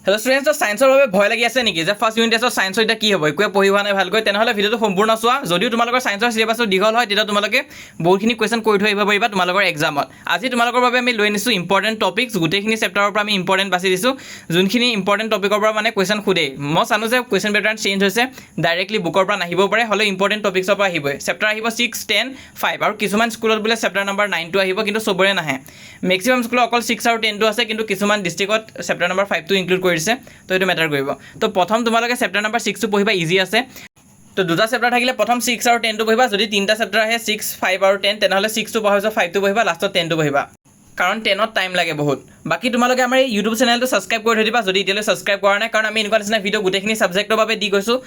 Hello' students, ছায়েন্সৰ বাবে ভয় লাগি আছে নেকি যে ফাৰ্ষ্ট ইউনিট টেষ্টত ছায়েন্সৰ এতিয়া কি হ'ব, একোৱে পঢ়ি হোৱা নাই ভালকৈ? তেনেহ'লে ভিডিঅ'টো সম্পূৰ্ণ চোৱা। যদিও তোমালোকৰ ছায়েন্সৰ চিলেবাছটো দীঘল হয়, তেতিয়া তোমালোকে বহুতখিনি কুৱেশ্যন কৰি থৈ আহিব পাৰিবা তোমালোকৰ এক্সামত। আজি তোমালোকৰ বাবে আমি লৈ আনিছোঁ ইম্পৰ্টেণ্ট টপিকছ। গোটেইখিনি চেপ্টাৰৰ পৰা আমি ইম্পৰ্টেণ্ট বাছি দিছোঁ, যোনখিনি ইম্পৰ্টেণ্ট টপিকৰ পৰা মানে কুৱেশ্যন সোধে। মই জানো যে কুৱেশ্যন পেটাৰ্ণ চেঞ্জ হৈছে, ডাইৰেক্টলি বুকৰ পৰা নাহিবও পাৰে, হ'লেও ইম্পৰ্টেণ্ট টপিকছৰ পৰা আহিবই। চেপ্টাৰ আহিব 6, 10, 5 আৰু কিছুমান স্কুলত বোলে চেপ্টাৰ নম্বৰ 9টো আহিব, কিন্তু চবৰে নাহে। মেক্সিমাম স্কুলত অকল 6 আৰু 10টো আছে, কিন্তু কিছুমান ডিষ্ট্ৰিক্টত চেপ্টাৰ নম্বৰ 5টো ইনক্লুড কৰি দিছে, তো এইটো মেটাৰ কৰিব। তো প্ৰথম তোমালোকে চেপ্টাৰ নম্বৰ 6টো পঢ়িবা, ইজি আছে। তো দুটা চেপ্টাৰ থাকিলে প্ৰথম 6 আৰু 10টো পঢ়িবা। যদি তিনিটা চেপ্টাৰ আহে 6, 5 আৰু 10, তেনেহ'লে 6টো পঢ়াৰ পিছত 5টো পঢ়িবা, লাষ্টত 10টো পঢ়িবা, কাৰণ 10ত টাইম লাগে বহুত। বাকী তোমালোকে আমাৰ এই ইউটিউব চেনেলটো ছাবস্ক্ৰাইব কৰি থৈ দিবা যদি এতিয়ালৈ ছাবস্ক্ৰাইব কৰা নাই, কাৰণ আমি এনেকুৱা নিচিনা ভিডিঅ' গোটেইখিনি ছাবজেক্টৰ বাবে দি গৈছোঁ।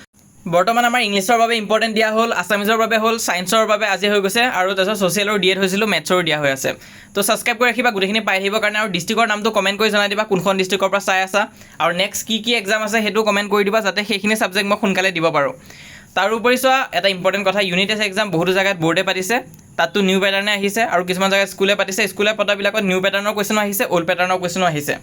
বৰ্তমান আমাৰ ইংলিছৰ বাবে ইম্পৰ্টেণ্ট দিয়া হ'ল, আছামিজৰ বাবে হ'ল, ছায়েন্সৰ বাবে আজি হৈ গৈছে, আৰু তাৰপিছত ছ'চিয়েলৰ ডিএড হৈছিলোঁ, মেথছৰো দিয়া হৈ আছে। তো ছাবস্ক্ৰাইব কৰি ৰাখিবা, গোটেইখিনি পাই আহিবৰ কাৰণে। আৰু ডিষ্ট্ৰিক্টৰ নামটো কমেণ্ট কৰি জনাই দিবা কোনখন ডিষ্ট্ৰিক্টৰ পৰা চাই আছা, আৰু নেক্সট কি এক্সাম আছে সেইটো কমেণ্ট কৰি দিবা, যাতে সেইখিনি ছাবজেক্ট মই সোনকালে দিব পাৰোঁ। তাৰোপৰি চোৱা, এটা ইম্পৰ্টেণ্ট কথা, ইউনিট টেষ্ট এক্সাম বহুতো জেগাত বৰ্ডে পাতিছে, তাততো নিউ পেটাৰ্ণে আহিছে, আৰু কিছুমান জেগাত স্কুলে পাতিছে, স্কুলে পতাবিলাকত নিউ পেটাৰ্ণৰ কুৱেশ্যনো আহিছে, অল্ড পেটাৰ্ণৰ কুৱেশ্যনো আহিছে।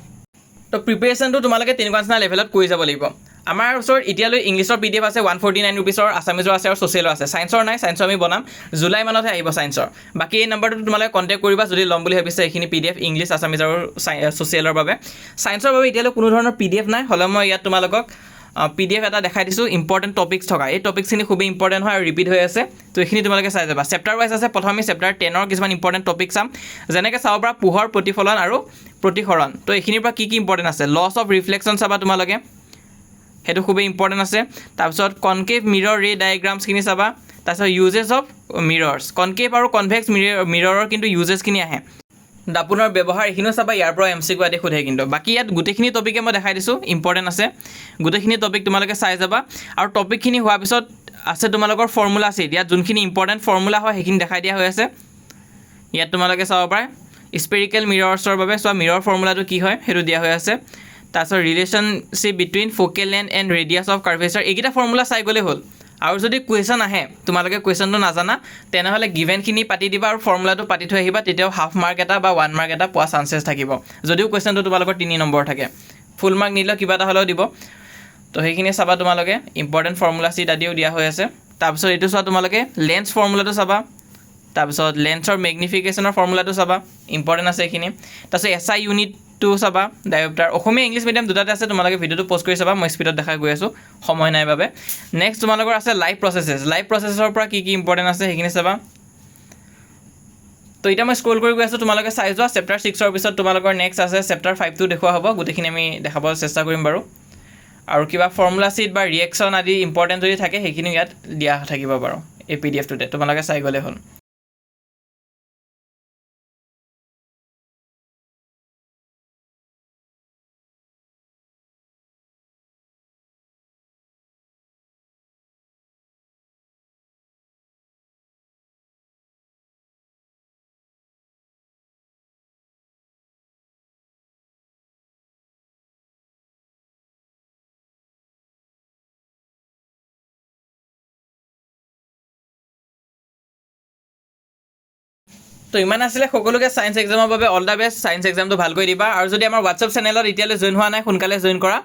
তো প্ৰিপেৰেশ্যনটো তোমালোকে তেনেকুৱা নিচিনা লেভেলত কৰি যাব লাগিব। আমাৰ ওচৰত এতিয়ালৈ ইংলিছৰ PDF আছে 149 ৰুপিছৰ, আছামিজৰ আছে আৰু ছ'চিয়েলৰ আছে। ছায়েন্সৰ নাই, ছায়েন্সৰ আমি বনাম, জুলাই মানতহে আহিব ছায়েন্সৰ। বাকী এই নম্বৰটো তোমালোকে কণ্টেক্ট কৰিবা যদি ল'ম বুলি ভাবিছে এইখিনি PDF, ইংলিছ, আছামিজ আৰু ছ'চিয়েলৰ বাবে। ছায়েন্সৰ বাবে এতিয়ালৈ কোনো ধৰণৰ PDF নাই, হ'লেও মই ইয়াত তোমালোকক PDF এটা দেখাই দিছোঁ ইম্পৰ্টেণ্ট টপিকছ থকা। এই টপিকছখিনি খুবেই ইম্পৰ্টেণ্ট হয় আৰু ৰিপিট হৈ আছে, তো এইখিনি তোমালোকে চাই যাবা। চেপ্টাৰ ৱাইজ আছে। প্ৰথম আমি চেপ্টাৰ 10ৰ কিছুমান ইম্পৰ্টেণ্ট টপিক চাম, যেনেকৈ চাব পৰা পোহৰ, প্ৰতিফলন আৰু প্ৰতিসৰণ। তো এইখিনিৰ পৰা কি ইম্পৰ্টেণ্ট আছে, লছ অফ ৰিফ্লেকশ্যন চাবা তোমালোকে, সেইটো খুবেই ইম্পৰ্টেণ্ট আছে। তাৰপিছত কনকেভ মিৰৰ ৰে ডায়েগ্ৰামছখিনি চাবা। তাৰপিছত ইউজেছ অফ মিৰৰ্ছ, কনকেভ আৰু কনভেক্স মিৰৰৰ কিন্তু ইউজেছখিনি আহে, দাপোনৰ ব্যৱহাৰ, এইখিনিও চাবা। ইয়াৰ পৰা MCQ আদি সোধে কিন্তু। বাকী ইয়াত গোটেইখিনি টপিকে মই দেখাই দিছোঁ, ইম্পৰ্টেণ্ট আছে। গোটেইখিনি টপিক তোমালোকে চাই যাবা। আৰু টপিকখিনি হোৱাৰ পিছত আছে তোমালোকৰ ফৰ্মুলা ছিট, ইয়াত যোনখিনি ইম্পৰ্টেণ্ট ফৰ্মুলা হয় সেইখিনি দেখাই দিয়া হৈ আছে। ইয়াত তোমালোকে চাব পাৰে স্পেৰিকেল মিৰৰ্ছৰ বাবে চোৱা, মিৰৰ ফৰ্মুলাটো কি হয় সেইটো দিয়া হৈ আছে। তাৰপিছত relationship between focal length and radius of curvature, এইকেইটা ফৰ্মুলা চাই গ'লেই হ'ল। আৰু যদি কুৱেশ্যন আহে, তোমালোকে কুৱেশ্যনটো নাজানা, তেনেহ'লে গিভেনখিনি পাতি দিবা আৰু ফৰ্মুলাটো পাতি থৈ আহিবা, তেতিয়াও হাফ মাৰ্ক এটা বা 1 মাৰ্ক এটা পোৱা চান্সেছ থাকিব, যদিও কুৱেশ্যনটো তোমালোকৰ 3 নম্বৰ থাকে। ফুল মাৰ্ক নিদিলেও কিবা এটা হ'লেও দিব। তো সেইখিনি চাবা তোমালোকে, ইম্পৰ্টেণ্ট ফৰ্মুলা ছিট আদিও দিয়া হৈ আছে। তাৰপিছত এইটো চোৱা তোমালোকে, লেন্স ফৰ্মুলাটো চাবা। তাৰপিছত লেন্সৰ মেগনিফিকেশ্যনৰ ফৰ্মুলাটো চাবা, ইম্পৰ্টেণ্ট আছে এইখিনি। তাৰপিছত SI ইউনিটটো চাবা, ডায়োপ্টাৰ। অসমীয়া ইংলিছ মিডিয়াম দুটাতে আছে, তোমালোকে ভিডিঅ'টো প'ষ্ট কৰি চাবা, মই স্পীডত দেখাই গৈ আছোঁ, সময় নাই বাবে। নেক্সট তোমালোকৰ আছে লাইভ প্ৰচেছেছ, লাইভ প্ৰচেছৰ পৰা কি ইম্পৰ্টেণ্ট আছে সেইখিনি চাবা। তো এতিয়া মই স্ক্ৰল কৰি গৈ আছোঁ, তোমালোকে চাই যোৱা। চেপ্টাৰ 6ৰ পিছত তোমালোকৰ নেক্সট আছে চেপ্টাৰ 5টো দেখুওৱা হ'ব, গোটেইখিনি আমি দেখাব চেষ্টা কৰিম বাৰু। আৰু কিবা ফৰ্মুলা ছিট বা ৰিয়েকশ্যন আদি ইম্পৰ্টেণ্ট যদি থাকে সেইখিনিও ইয়াত দিয়া থাকিব বাৰু এই PDFটোতে, তোমালোকে চাই গ'লে হ'ল। তো ইমান আছিলে, সকলোকে ছায়েন্স এক্সামৰ বাবে অল দ্য বেষ্ট। ছায়েন্স এক্সামটো ভালকৈ দিবা। আৰু যদি আমাৰ হোৱাটছআপ চেনেলত এতিয়ালৈ জইন হোৱা নাই, সোনকালে জইন কৰা।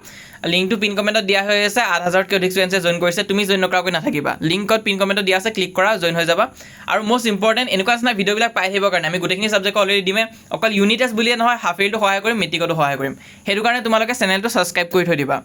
লিংকটো পিন কমেণ্টত দিয়া হৈ আছে, 8,000তকৈ অধিক ষ্টুডেণ্টছে জইন কৰিছে, তুমি জইন নকৰাকৈ নাথাকিবা। লিংকত পিন কমেণ্টত দিয়া আছে, ক্লিক কৰা, জইন হৈ যাবা। আৰু মষ্ট ইম্পৰ্টেণ্ট, এনেকুৱা নিচিনা ভিডিঅ'বিলাক পাই আহিবৰ কাৰণে আমি গোটেইখিনি ছাবজেক্ট অলৰেডি দিমে, অকল ইউনিট টেষ্ট বুলিয়ে নহয়, হাফ ইয়েৰটো সহায় কৰিম, মেট্ৰিকতো সহায় কৰিম। সেইটো কাৰণে তোমালোকে চেনেলটো ছাবস্ক্ৰাইব কৰি থৈ দিবা।